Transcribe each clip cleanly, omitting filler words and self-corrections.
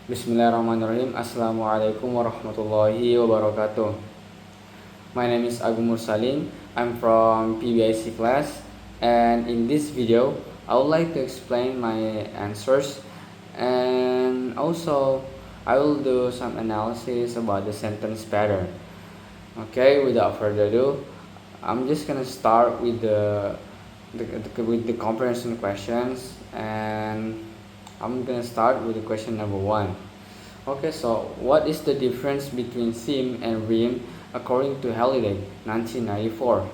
Bismillahirrahmanirrahim. Assalamualaikum warahmatullahi wabarakatuh. My name is Agung Mursalin. I'm from PBIC class, and in this video, I would like to explain my answers, and also I will do some analysis about the sentence pattern. Okay, without further ado, I'm just gonna start with the comprehension questions, and I'm gonna start with the question number one. Okay, so what is the difference between theme and rhyme according to Halliday, 1994?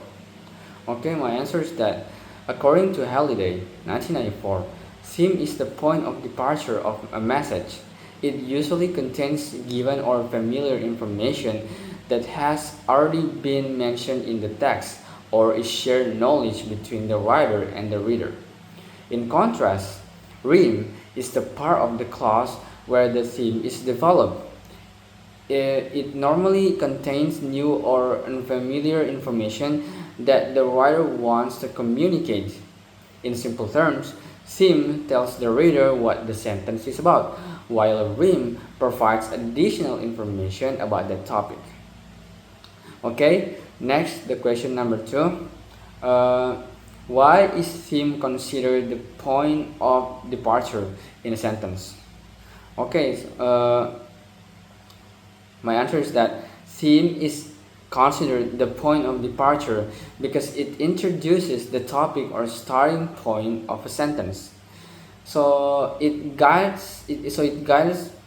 Okay, my answer is that according to Halliday, 1994, theme is the point of departure of a message. It usually contains given or familiar information that has already been mentioned in the text or is shared knowledge between the writer and the reader. In contrast, rhyme is the part of the clause where the theme is developed. It normally contains new or unfamiliar information that the writer wants to communicate. In simple terms, theme tells the reader what the sentence is about, while rhyme provides additional information about the topic. Okay, next, the question number two. Why is theme considered the point of departure in a sentence? Okay, my answer is that theme is considered the point of departure because it introduces the topic or starting point of a sentence. So it guides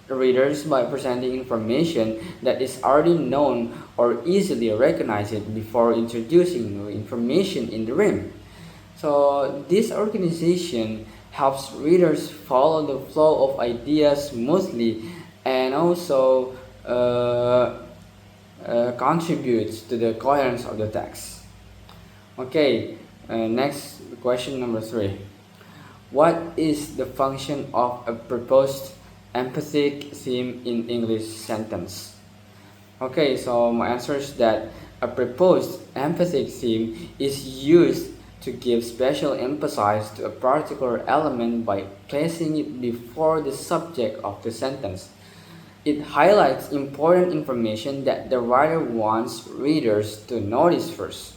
readers by presenting information that is already known or easily recognized before introducing new information in the rhyme. So this organization helps readers follow the flow of ideas smoothly and also contributes to the coherence of the text. Okay, next question number three. What is the function of a proposed empathic theme in English sentence? Okay, so my answer is that a proposed empathic theme is used to give special emphasis to a particular element by placing it before the subject of the sentence. It highlights important information that the writer wants readers to notice first.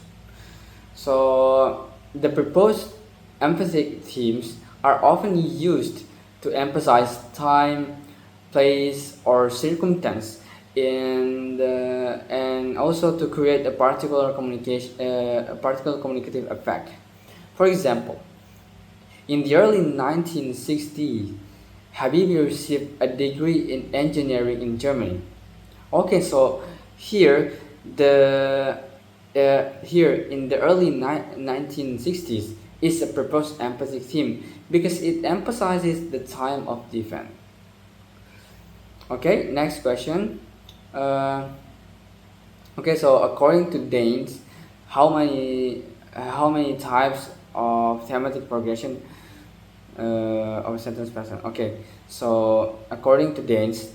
So, the proposed empathic themes are often used to emphasize time, place, or circumstance and also to create a particular communicative effect. For example, in the early 1960s, Habibi received a degree in engineering in Germany. Okay, so here the here in the early 1960s is a proposed empathic theme because it emphasizes the time of the event. Okay, next question. Okay, so according to Danes, how many types of thematic progression of a sentence pattern? Okay, so according to Danes,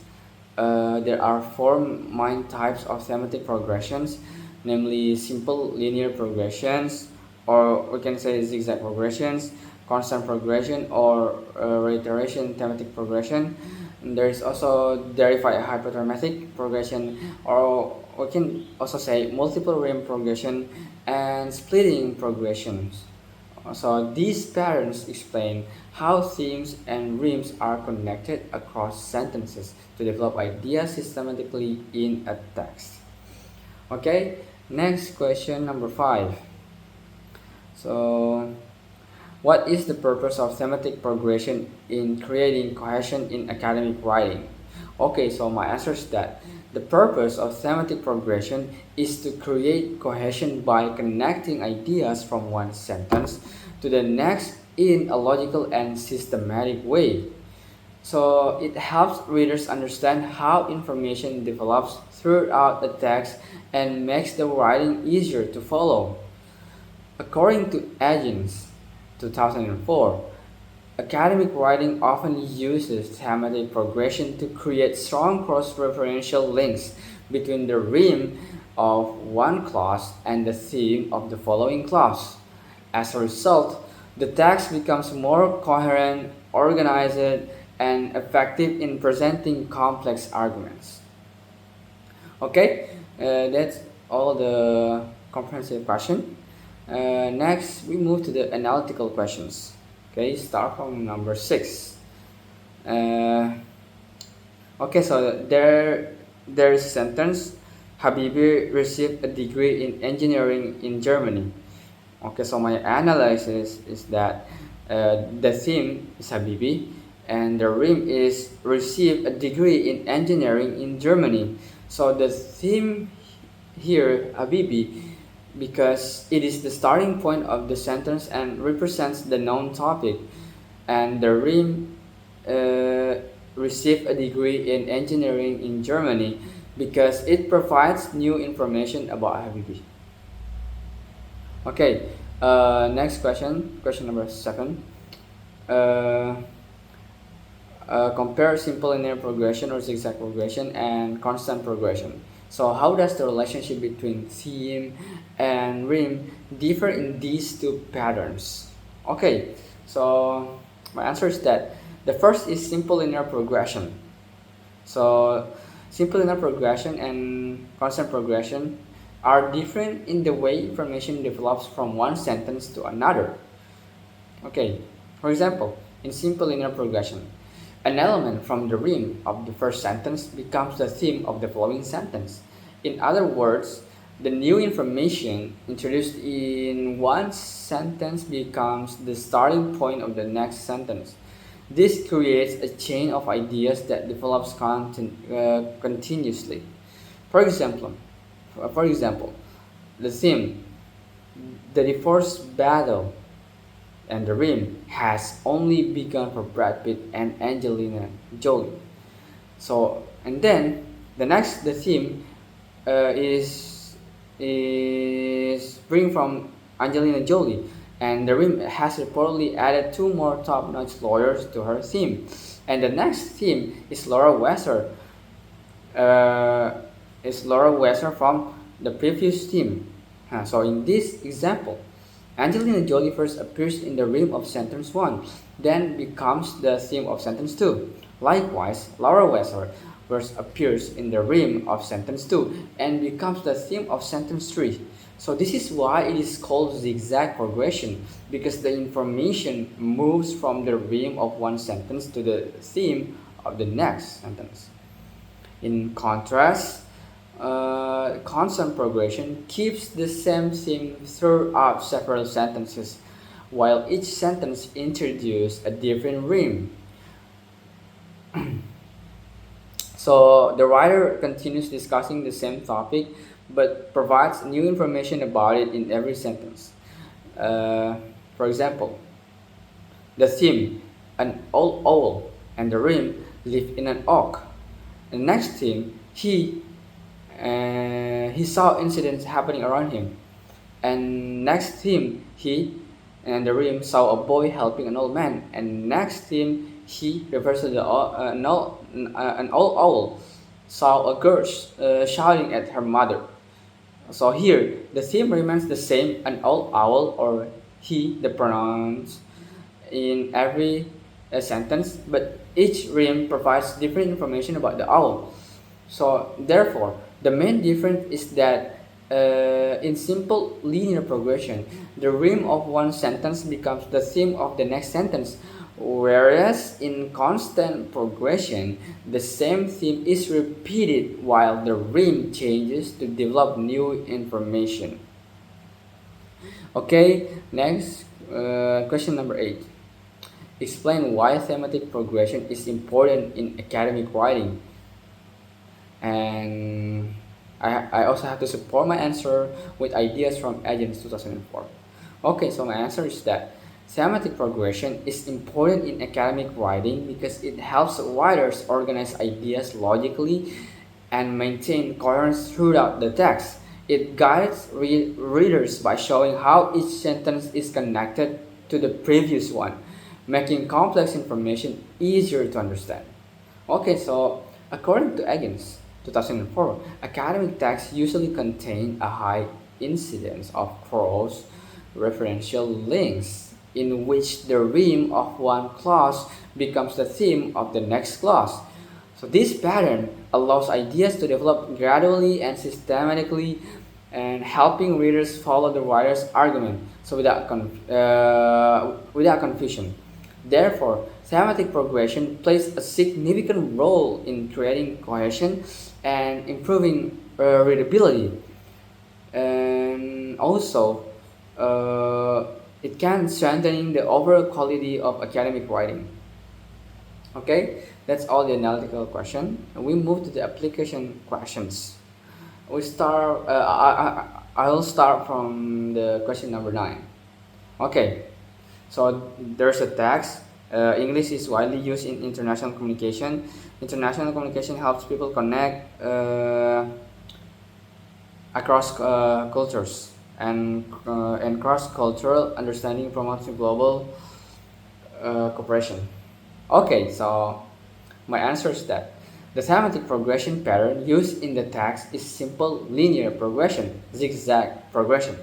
there are four main types of thematic progressions, namely simple linear progressions, or we can say zigzag progressions, constant progression, or reiteration thematic progression. And there is also derived hyperthematic progression, or we can also say multiple rhyme progression and splitting progressions. So these patterns explain how themes and rhymes are connected across sentences to develop ideas systematically in a text. Okay, next question number five. So, what is the purpose of thematic progression in creating cohesion in academic writing? Okay, so my answer is that the purpose of thematic progression is to create cohesion by connecting ideas from one sentence to the next in a logical and systematic way. So it helps readers understand how information develops throughout the text and makes the writing easier to follow. According to Agins, 2004, academic writing often uses thematic progression to create strong cross-referential links between the rhyme of one clause and the theme of the following clause. As a result, the text becomes more coherent, organized, and effective in presenting complex arguments. Okay, that's all the comprehensive question. Next, we move to the analytical questions. Okay, start from number 6. Okay, so there is a sentence. Habibi received a degree in engineering in Germany. Okay, so my analysis is that the theme is Habibi and the rim is received a degree in engineering in Germany. So the theme here, Habibi, because it is the starting point of the sentence and represents the known topic, and the rim uh, received a degree in engineering in Germany because it provides new information about Habibi. Okay, next question number 7. Uh, Compare simple linear progression or zigzag progression and constant progression. So how does the relationship between theme and rim differ in these two patterns? Okay, so my answer is that the first is simple linear progression. So simple linear progression and constant progression are different in the way information develops from one sentence to another. Okay, for example, in simple linear progression, an element from the rim of the first sentence becomes the theme of the following sentence. In other words, the new information introduced in one sentence becomes the starting point of the next sentence. This creates a chain of ideas that develops continuously. For example, the theme, the divorce battle, and the rim has only begun for Brad Pitt and Angelina Jolie. So, and then the theme is bring from Angelina Jolie, and the rim has reportedly added 2 more top-notch lawyers to her theme. And the next theme is Laura Wesser. From the previous theme. So in this example, Angelina Jolie first appears in the rim of sentence 1, then becomes the theme of sentence 2. Likewise, Laura Wesser first appears in the rim of sentence 2 and becomes the theme of sentence 3. So this is why it is called zigzag progression, because the information moves from the rim of one sentence to the theme of the next sentence. In contrast, constant progression keeps the same theme throughout several sentences, while each sentence introduces a different rim. So the writer continues discussing the same topic but provides new information about it in every sentence. For example, the theme, an old owl, and the rim live in an oak. The next theme, he saw incidents happening around him. And next theme, he and the rim saw a boy helping an old man. And next theme, he refers to an old owl saw a girl shouting at her mother. So here, the theme remains the same, an old owl or he, the pronouns in every sentence, but each rim provides different information about the owl. So therefore, the main difference is that in simple linear progression, the rim of one sentence becomes the theme of the next sentence, whereas in constant progression, the same theme is repeated while the rim changes to develop new information. Okay, next, question number 8. Explain why thematic progression is important in academic writing. And I also have to support my answer with ideas from Agents 2004. Okay, so my answer is that thematic progression is important in academic writing because it helps writers organize ideas logically and maintain coherence throughout the text. It guides readers by showing how each sentence is connected to the previous one, making complex information easier to understand. Okay, so according to Agents 2004, academic texts usually contain a high incidence of cross-referential links in which the rim of one clause becomes the theme of the next clause. So this pattern allows ideas to develop gradually and systematically, and helping readers follow the writer's argument so without confusion. Therefore, thematic progression plays a significant role in creating cohesion and improving readability. And also, uh, it can strengthen the overall quality of academic writing. Okay, that's all the analytical question. We move to the application questions. We start. I'll start from the question number 9. Okay, so there's a text. English is widely used in international communication. International communication helps people connect across cultures, and cross-cultural understanding promotes global cooperation. Okay, so my answer is that the thematic progression pattern used in the text is simple linear progression, zigzag progression.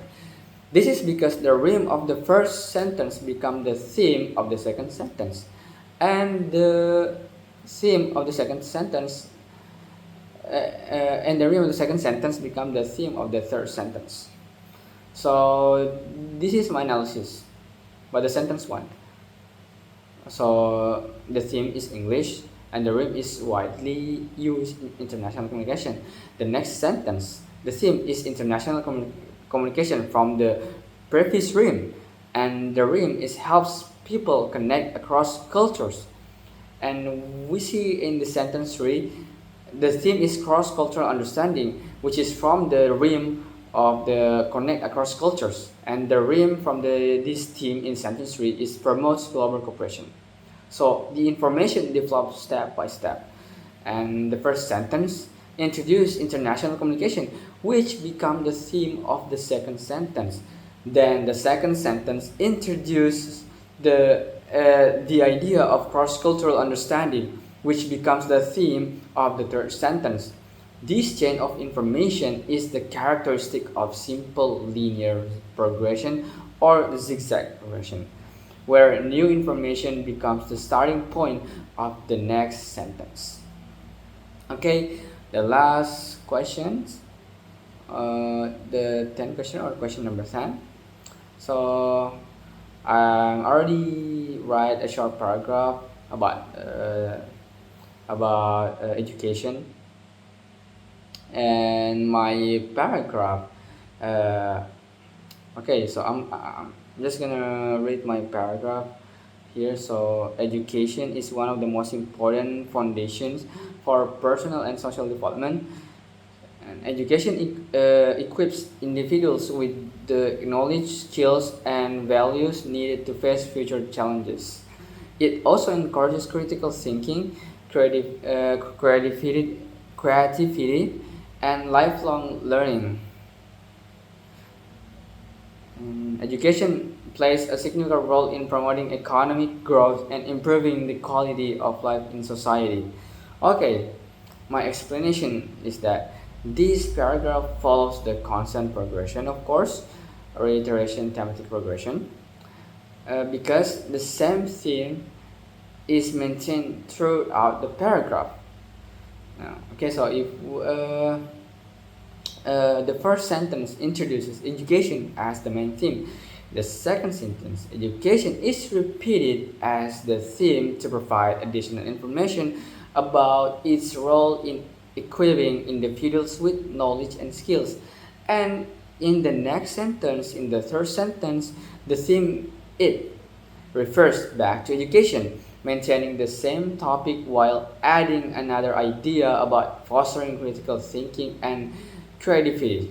This is because the rhyme of the first sentence becomes the theme of the second sentence, and the theme of the second sentence and the rhyme of the second sentence become the theme of the third sentence. So this is my analysis, but the sentence one. So the theme is English, and the rhyme is widely used in international communication. The next sentence, the theme is international communication from the previous rhyme, and the rhyme is helps people connect across cultures. And we see in the sentence 3, the theme is cross-cultural understanding, which is from the rhyme of the connect across cultures, and the rhyme from this theme in sentence 3 is promotes global cooperation. So the information develops step by step, and the first sentence introduce international communication, which become the theme of the second sentence. Then the second sentence introduces the idea of cross-cultural understanding, which becomes the theme of the third sentence. This chain of information is the characteristic of simple linear progression or the zigzag progression, where new information becomes the starting point of the next sentence. Okay, the last questions, the 10 question or question number 10. So I already write a short paragraph about education, and my paragraph. Uh, okay, so I'm just gonna read my paragraph here. So education is one of the most important foundations for personal and social development. And education equips individuals with the knowledge, skills, and values needed to face future challenges. It also encourages critical thinking, creativity, and lifelong learning. Education plays a significant role in promoting economic growth and improving the quality of life in society. Okay, my explanation is that this paragraph follows the constant progression, of course, reiteration, thematic progression, because the same theme is maintained throughout the paragraph. Okay, so if the first sentence introduces education as the main theme, the second sentence, education, is repeated as the theme to provide additional information about its role in equipping individuals with knowledge and skills. And in the next sentence, in the third sentence, the theme it refers back to education, maintaining the same topic while adding another idea about fostering critical thinking and creativity.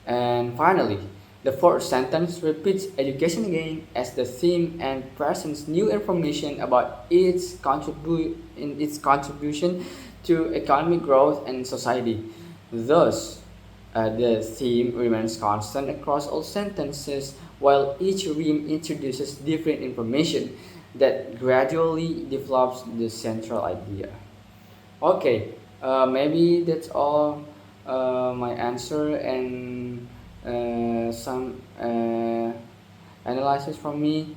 And finally, the fourth sentence repeats education again as the theme and presents new information about its contribution to economic growth and society. Thus, the theme remains constant across all sentences, while each rhyme introduces different information that gradually develops the central idea. Okay, maybe that's all my answer and some analysis from me.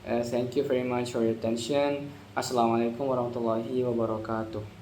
Thank you very much for your attention. Assalamualaikum warahmatullahi wabarakatuh.